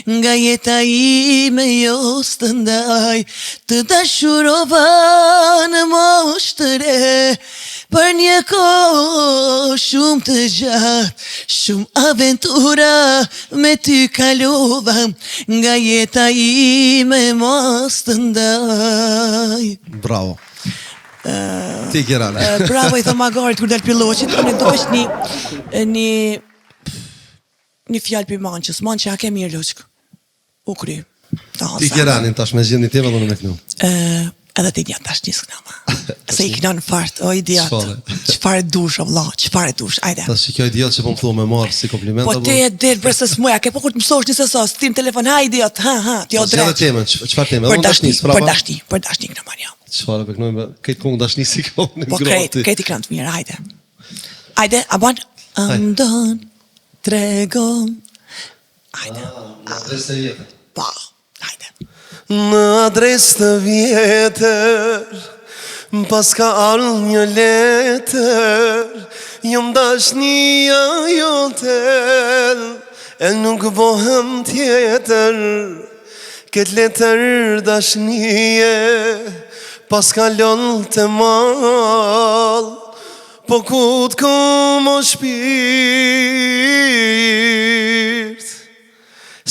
Nga jeta ime jo së ndaj Të dashurova në moshë të re Për një kohë shumë të gjatë Shumë aventura me ty kalova Nga jeta ime mos të ndaj Bravo. Ti Kirana. Bravo i thëmë agarit kur del piloqit, unë do është një fjallë për manqës, manqë a ke mirë luqk. U kry. Ti Kiranin tash me zgjedh një temë dhe në me kënu. Edhe ti një tash njësë kënama. Se i kënon fart, o idiot. Çfarë? Çfarë dush, o vlla, çfarë dush, ajde. Tash që kjo idiot që po më thua me marë si kompliment. Po ti e del për se s'muja, ke po kur të mësosh një sesas, ti në telefon, ha idiot, ha, ti o Zgjedh drejt. temën, çfarë temë? Për Unë dashni, dashnis, prapa. për dashni këna manja. Çfarë pe kënoj me këtë kong dashni si kohë në Po ngrohtë. krejt i kënë të mirë, hajde. Hajde, a ban? Andon, tregon. Hajde, Në adres të vjetër. pa, hajde. Në adres të vjetër Pas ka arë një letër Jëm dashnia jotel E nuk bohem tjetër Këtë letër dashnie Pas ka lonë të mal Po ku t'ko më shpirt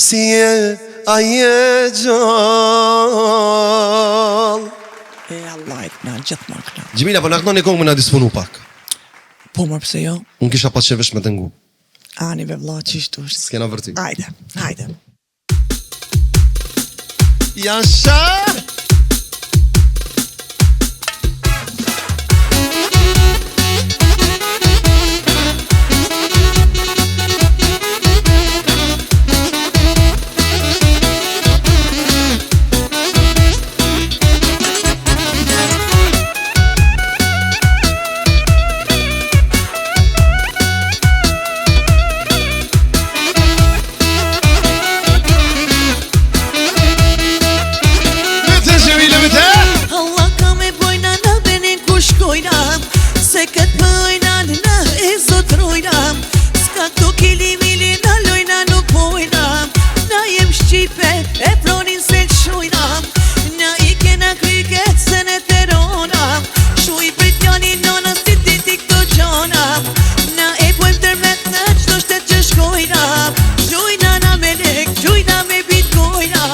Si e aje gjall E Allah e këna, gjithmonë këna. Gjimila, po në këno një kongë me nga disponu pak. Po mërë pse jo? Unë kisha pas qevesh me të ngu. Ani be vlla, qishtu është. S'kena vërti. Hajde, hajde. Jasha! Allah ka me bojna në venin ku shkojna Se këtë pëjna në e zotrojna Ska këto kili mili në lojna nuk pojna Na jem Shqipe e pronin se qojna Na i kena kryket se në terona Shu i pritjani nona si ti këto gjona Na e pojmë tërmet në qdo shtet që shkojna Gjojna na me lek, gjojna me bitcoina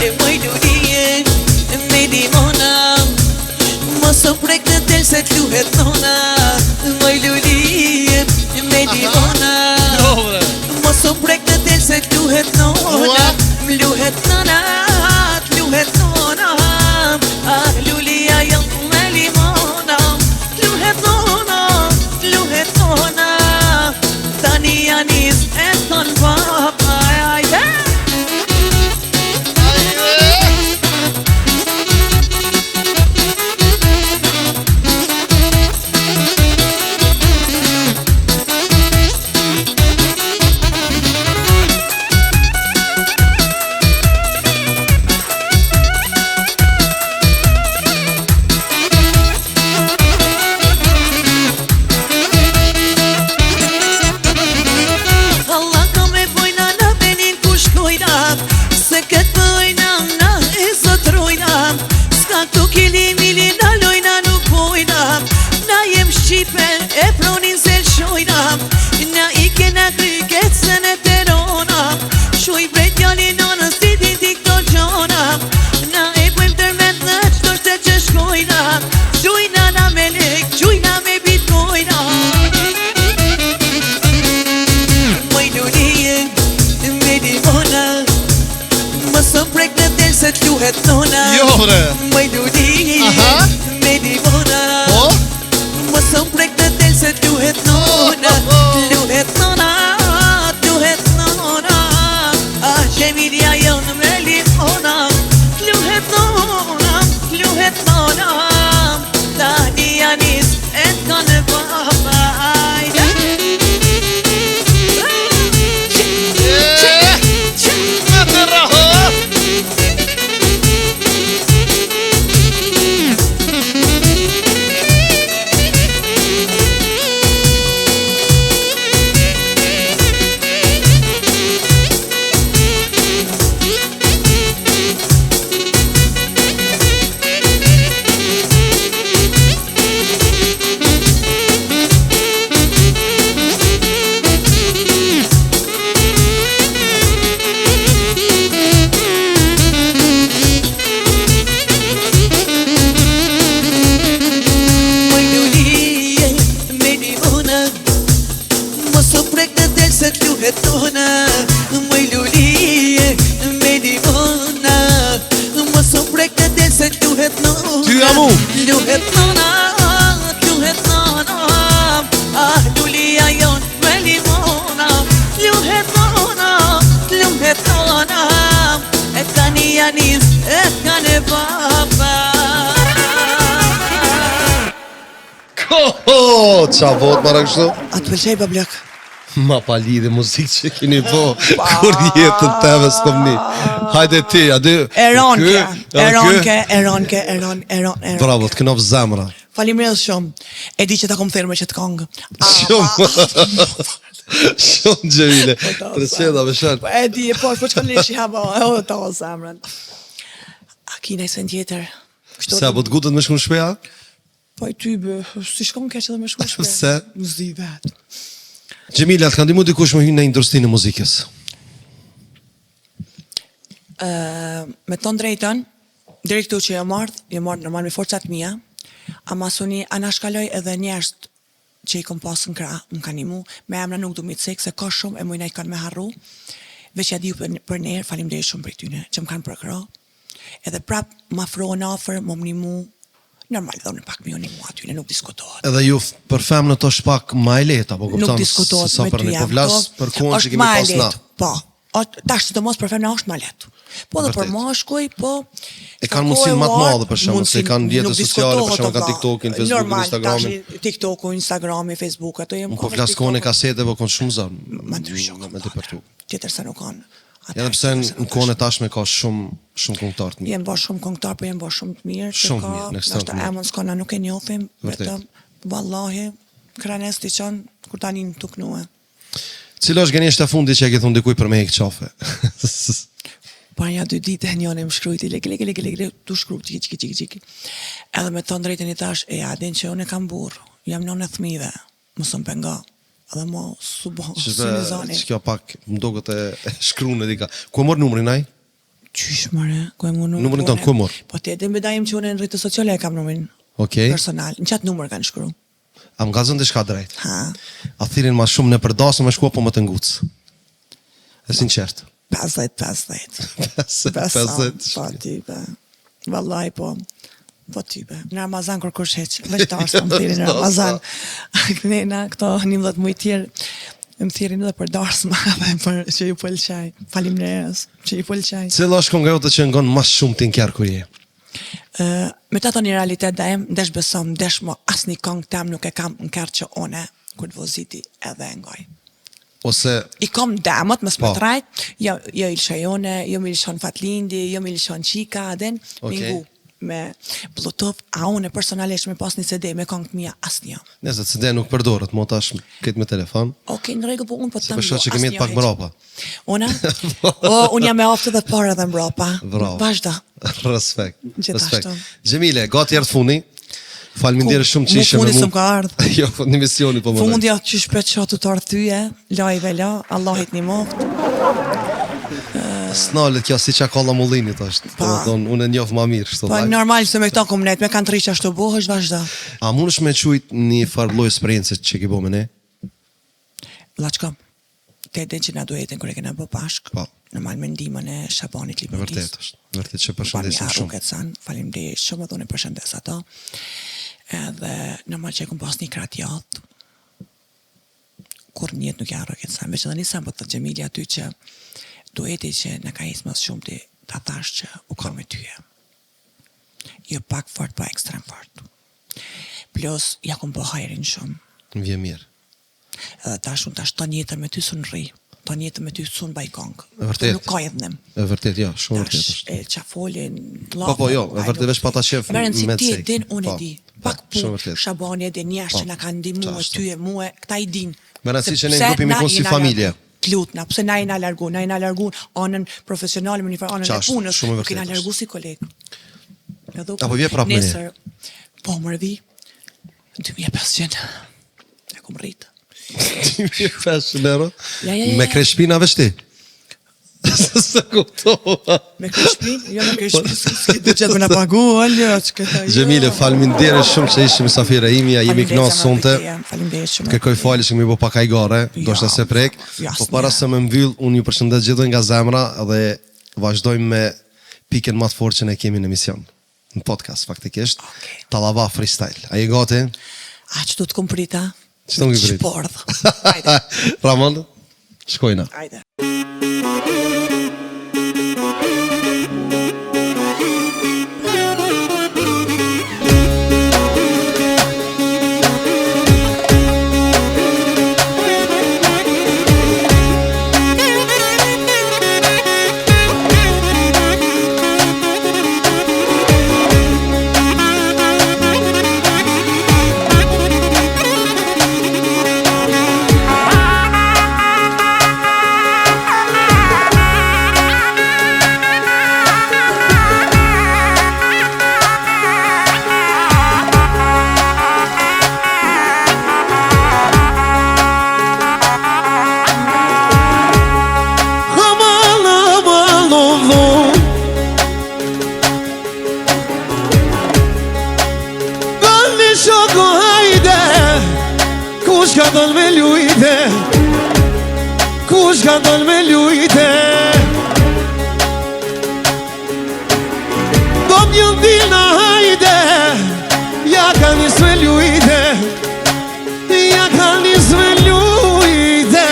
E moj lulije me limona Mos o prek në tel se t'luhet nona Moj lulije me limona Mos o prek në tel se t'luhet nona M'luhet nona, t'luhet nona Ah, lulia jëllë me limona gjipe e pronin se lëshojna Na I kena kryket se në terona Shuj prej tjali nonës ti din ti këto gjona Na e pojmë tërmet në qdo shte që shkojna Gjujna na me lek, gjujna me bitcoina Moj lulije, me limona Mësë prek në del se t'luhet nona Jo, bre. Moj lulije, Aha. me limona Po? Mësë prek në del se t'luhet nona T'luhet nona, t'luhet nona A qemilia jonë me limona T'luhet nona, t'luhet nona Tani janis e t'ka në babaj Me të raho. Moj lulije, me limona Mësë prek në del se t'luhet nona Moj lulije, me limona Mësë prek në del se t'luhet nona Ty amu. T'luhet nona, t'luhet nona Ah, lulia jon me limona T'luhet nona, t'luhet nona E tani janis, e t'kane baba Koho, qa vot mara kështu? A të pëlqej bablak? Ma pa lidhe muzikë që keni po kur jetën teme s'kom ni. Hajde ti, a dy. Eronke. Bravo, të kënof zemra. Faleminderit shumë. E di që ta kom thërë me që të kongë. Shumë. Shumë gjemile. Preseda me shërë. Po e di, po që kanë leshi haba, o ta o zemrën. A kina i sen tjetër? Se, po të gutët me shku në shpeja? Po i ty bë, si shkon keq edhe me shku shpe. Pse? Më zdi vetë. Gjemile, të kanë dimu dikush më hynë në industrinë e muzikës? Me ton drejtën, deri këtu që jam ardhë normal me forcat mia, ama suni anashkaloj edhe njerëz që i kom pas në krah, më kanë imu, me emra nuk du mi të sekë, se ka shumë e mujna i kanë me harru, veç ja diu për njerë, faleminderit shumë për tyne, që më kanë përkro, edhe prap ma frohen afër, më nimu, normal dhe unë pak mi unë mua atyne, nuk diskutohet. Edhe ju për femnë të është pak ma e leta, po Nuk kupton diskutohet sa me për ty një jam. po vlas për kohën që kemi pas na. Po, tash të mos për femna është ma letë. Po dhe për Vërtet. mashkuj, po... E kanë mundësinë më të madhe për shembull, se kanë rrjete sociale, për shembull kanë TikTokin, Facebookin, Normal, Instagramin. tash TikToku, Instagrami, Facebook, ato jem... Unë po flas kohën e kasete, po kanë shumë zon. Ma ndryshon. Me të përtu. Tjetër se nuk kanë. Edhe pse në kohën e tashme ka shumë këngëtar të mirë. Jem bo shumë këngëtar, po jem bo shumë të mirë. që Shumë ka- mirë, në ekstrem ndoshta të mirë. emën s'ka na nuk e njohim, Vërtet. vetëm vallahi kranes ti qënë kur tani në tuknue. Cila është gënjeshtra fundi që e ke thonë dikuj për me hek qafe? Para ja 2 ditë njëri më shkrujti lek, tu shkruaj çiki. Edhe me thon drejtën i thash, e ja din që unë kam burr, jam nënë e fëmijëve, mos më pengo. Edhe mo subhan, sinizani. Që kjo pak më duket e shkruan e dika. Ku e mor numrin ai? Qysh mëre, ku e më numrin? Numrin tonë ku e mor? Po ti e din bedajim që unë në rrjetet sociale e kam numrin Okej. personal. Në çat numër kanë shkruar. A më gazon diçka drejt. Ha. A thirin ma shumë në përdasë më shkua po më të nguc. E sinqert. 50. 50. Po type. Vallaj po. Po type. Në Ramazan kur kush heq. Veç ta është më thirin në Ramazan. Kënena këto 11 muaj tjerë. Më thirin edhe për darsma për që ju pëlqej. Faleminderit që ju pëlqej. Cila është kënga jote që ngon më shumë ti në kjarë kur je? Me të thoni realitet dhe em, desh besom, desh mo asni këngë tem nuk e kam në kërë që one, kur të voziti edhe ngoj. Ose I kom demët, më Po. s'më trajt, jo ilësha jone, jo më ilëshon Fatlindi, jo më ilëshon Qika, adin, Okej. mingu me Bluetooth, a une personalisht me pas një CD me këngët mija asnjë. nëse CD nuk përdorët, mo tash këtë me telefon. Okej, në rregull, po unë po të Se për shkak që kemi jetë pak mbrapa. Una? Unë jam me aftë dhe të parë edhe mbrapa. Bravo. Vazhdo. Respekt. Gjithashtu. Gjemile, gati erdh fundi. Faleminderit shumë që ishe me Fundi mua. s'm ka ardhur. Jo, në misionin po më. Fundja që shpet që të ardhyje, lajve la, Allahit një moft. Snalet kjo si që ka la mullinit është. Pa. Unë e njoh më mirë, kështu. Po normal se me këta komunet, me kanë triq ashtu bëhesh vazhdo. A mundesh me çujt një farë lloj eksperiencë që ke bë me ne? Vllaçka. Te den që na duhetën kur e kena bë bashk. Po. Normal me ndihmën e Shabanit E Limatis. vërtet është. Vërtet që përshëndesim shumë. Faleminderit shumë edhe unë përshëndes ato. Edhe normal që e kom pas një kratjat. Kur njët nuk janë roket san, veç edhe një san, po të Gjemili aty që duheti që në ka isë mas shumë ta thash që u ka me tyje. Jo pak fort, pa ekstrem fort. Plus, ja kom bë hajrin shumë. Më vjen mirë. Edhe tash ton jetën me ty sun rri. Ton jetën me ty sun bajkong. E vërtet. Nuk ka jedhnim. E vërtet, jo, shumë vërtet Tash, është. e qa folin, Po, jo, e vërtet veç pa ta shef me me ti e cek. din, unë e Po, di. po, Pak shumë punë, vërtet. Shabani e din, njerëz që na kanë ndihmuar, Qashtu. ty e mua, këta i din. Me rëndësi Se që ne pse grupimi na kon si jena familje. Lutna, pse na jena largu anën profesionale me një farë anën e Qashtu, punës, shumë e nuk kena vërtet largu si kolegë. Apo vje prapë me ne. Nesër, po më rëvi, 2500, e kom rritë. 500 euro? Ja. Me kreshpina veç ti? Se kuptova. Me kërshpin? Jo me kërshpin, s'ki të qëtë me në pagu, aljo, që këta jo. Gjemile, faleminderit shumë që ishim mysafira imja, jemi kënaqur sonte. Faleminderit shumë. Kërkoj falje që më bë pak ajgare, ndoshta se prek. Po para se më mbyll, unë ju përshëndes gjithë nga zemra dhe vazhdojmë me pikën më të fortë që ne kemi në emision. Në podcast faktikisht. Tallava freestyle. A je gati? A që du të kumprita? Ç'të ngi prit? Shpordh. Hajde. Ramon, shkojna. Hajde. Kush ka dal me lujte, kush ka dal me lujte, do m'jën dina hajde, ja ka nis me lujte, ja ka nis me lujte.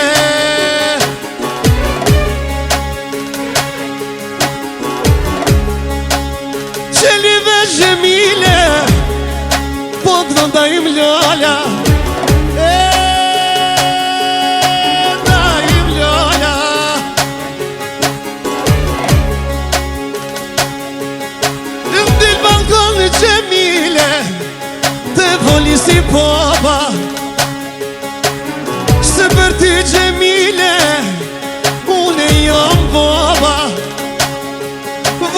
Qeli dhe Gjemile, po të vëndajim lala, Gjemile, të voli si popa, se për ty Gjemile, unë e jam popa,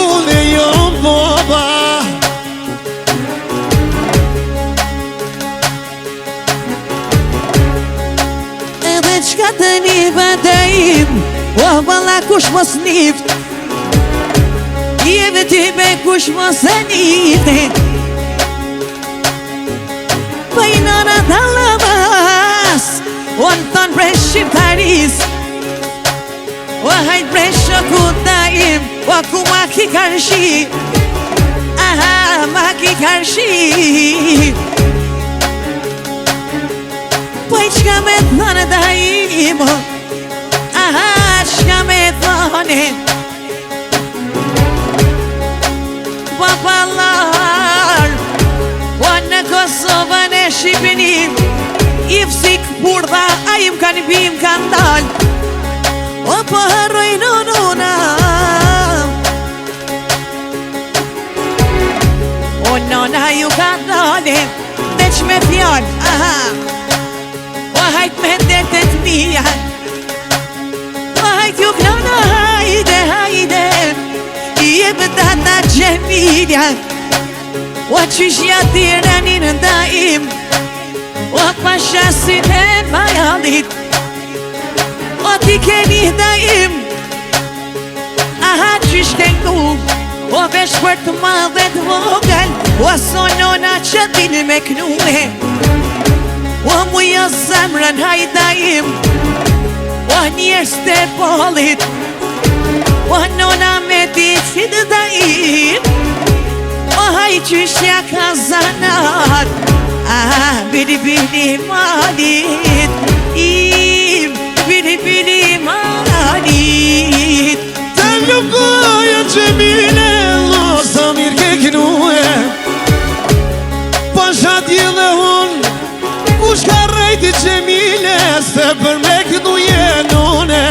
unë e jam popa. Edhe qka të një vëndajim, o valla kush mos nift, jeve ty me kush mos e nifte, pa i nëna talabas, o në thonë bre shqiptaris, o hajt bre shoku daim, o ku ma ki karshi, aha ma ki karshi, po i qka me thonë daim, aha qka me thonë, papalar, o në Kosovën e Shqipënim, i fësik burdha, a im kanë bim kanë dal, o po harroj nonuna, o nona ju kanë dale, veç me fjall, aha, o hajt me detet mija, o hajt ju klona, hajde, hajde, je bëdata Gjemilja, O qyshja tirani në daim O pashasin e majallit O ti keni daim Aha qysh ke këtu O vesh për të madhe të vogël O sonona që dini me knue O muja zemrën hajdaim O njerës të polit O nona me ditë të daim O haj qyshja ka zanat Bili bili malit Bili bili malit Të lugoja Gjemile Lo sa mirë ke knue Pasha t'jile unë Kush ka rejti Gjemile Se për me këtu jenone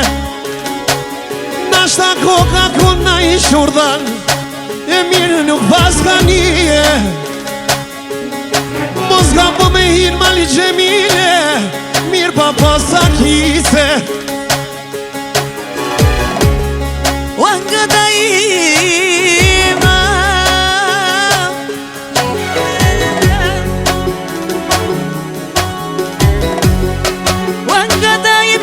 Nashta koka kuna i shurdan E mirë nuk pas ka nije Mos ka po me hinë mali Gjemile Mirë pa pasa kise O nga daima O nga daim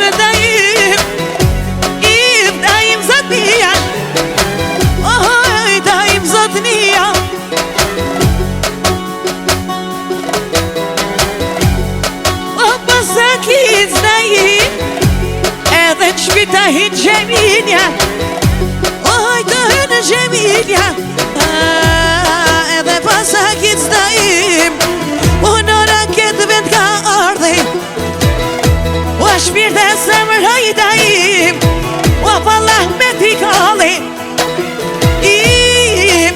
Daim zatnia Oj, daim zatnia O pasakit daim Edhe në shpita hinë Gjemilja Oj, të hynë Gjemilja Edhe pasakit daim O në raket vend ka ardhe O shpirt e zemër hajdaim O pallah me t'i kalli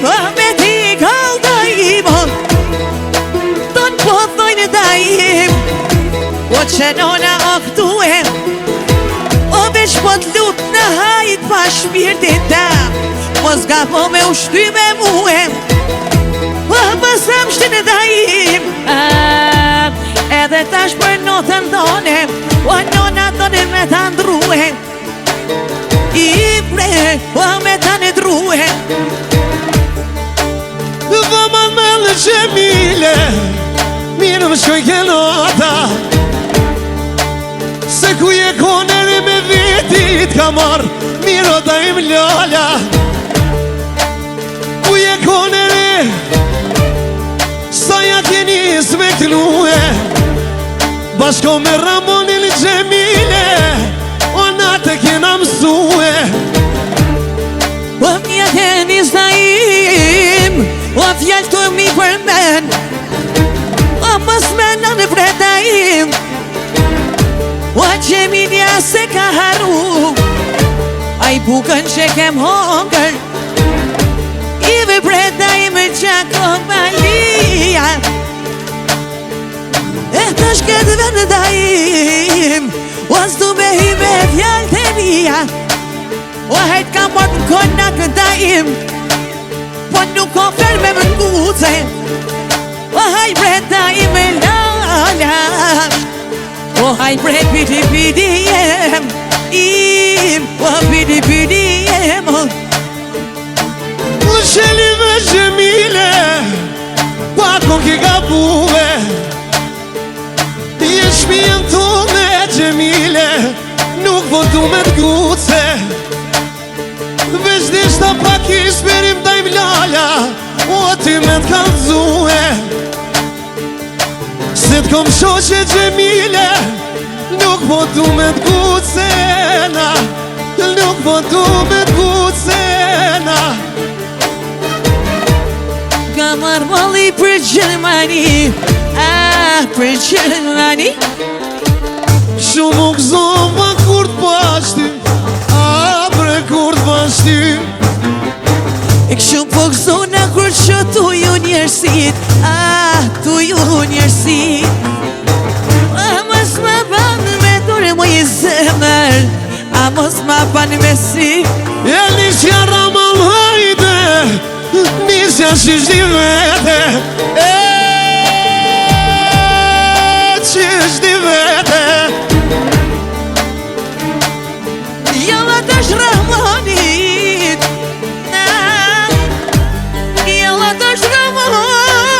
O me t'i kall daim Ton po thojnë daim O që nona o këtuem O vesh po t'lut në hajt pa shpirtin tam Mos ga po me ushty me muem O pasam shtin e daim Edhe tash për notën donem O nona donem me ta ndruem O me ta në druem Vëman me lë Gjemile Mirë më shkoj ke nota Se ku je koneri me vitit ka marë Mirë o da im lala Ku je koneri Sa ja kjeni s'me knue Bashko me Ramonin Gjemile O natë kjena mësue O mja keni zdaim O fjall të mi për men O mës mena në vretaim O Gjemilja se ka haru A i bukën që kem hongër I ve vretaim e qako malia E të shket vendaim O s'du me hi me fjall të mija O hajt ka mort në kona këndaim Po nuk o ferme më nguce O haj bret daim e lala O haj bret piti piti jem O piti piti jem Lësheli me Gjemile Pako ki ka buve Je shpijen tu me Gjemile Nuk po tu me t'guce Vesh dishta pak i shperim dajm lala O ti me t'kallzue Se t'kom shoqe Gjemile Nuk po tu me t'gucena Nuk po tu me t'gucena Ka marrë mali për Gjermani Për Gjermani Shumë u gëzova kur t'pashti Bre kur t'pashti E këshu po gëzona kur që tu ju njerësit Tu ju njerësit Mos ma ban me dore mu i zemër Mos ma ban me si E nisja Ramal hajde Nisja shishti vete Qishti vete Jalla tash Rahmanit Jalla tash Rahmanit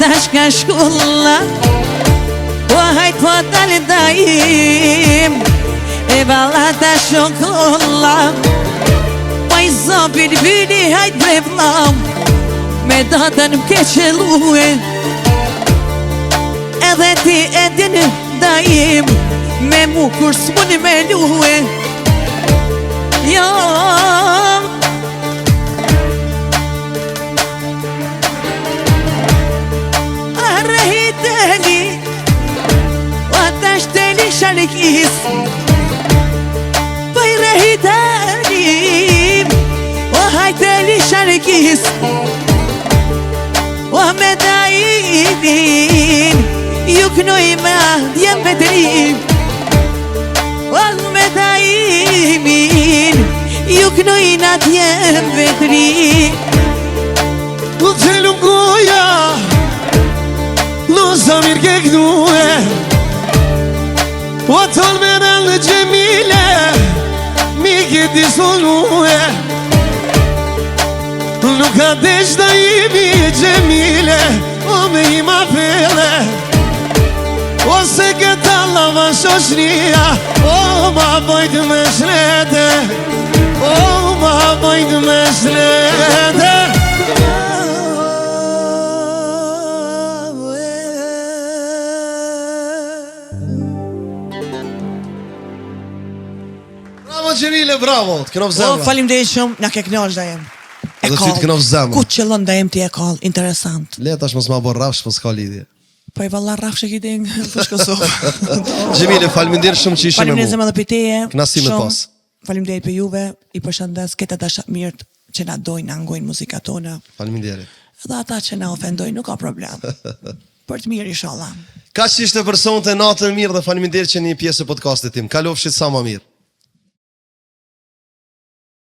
ta shka shkolla O hajt po dalë dajim E valla ta shokolla Po i zopin vini hajt bre vlam Me datën m'ke qelue Edhe ti e din dajim Me mu kur s'muni me lue Jo Arrehiteli O tashteli shalikis Po i rehiteli O hajteli shalikis O me daimin Ju knoj me djem vetrim O me daimin Ju knoj na djem vetrim U t'gjellum goja Lo zamir ke këdue O t'ol me në gjemile Mi ke disolue Nuk ka desh da imi gjemile O me ima pele O se këta lava shoshnia O ma bojt me shrete O ma bojt me shrete Bravo Gjemile, bravo, të kënof O, zemra. faleminderit shumë, na ke kënaqur dajem. E Edhe ty të kënof zemra. Ku qëllon dajem ti e kall, interesant. Le tash mos ma bërë rafsh, po s'ka lidhje. Po i valla rafshë ki ding, po shkosov. Gjemile, faleminderit shumë që ishe me Faleminderit mu. zemra dhe për teje. Knasi me shumë. pas. Faleminderit për juve, i përshëndes këta dasha mirët që na dojnë, na ngojnë muzika tona. Faleminderit. Edhe ata që na ofendojnë nuk ka problem. Për të mirë inshallah. Ka që ishte për sonte natën mirë dhe faleminderit që një pjesë e podcastit tim. Kalofshit sa më mirë.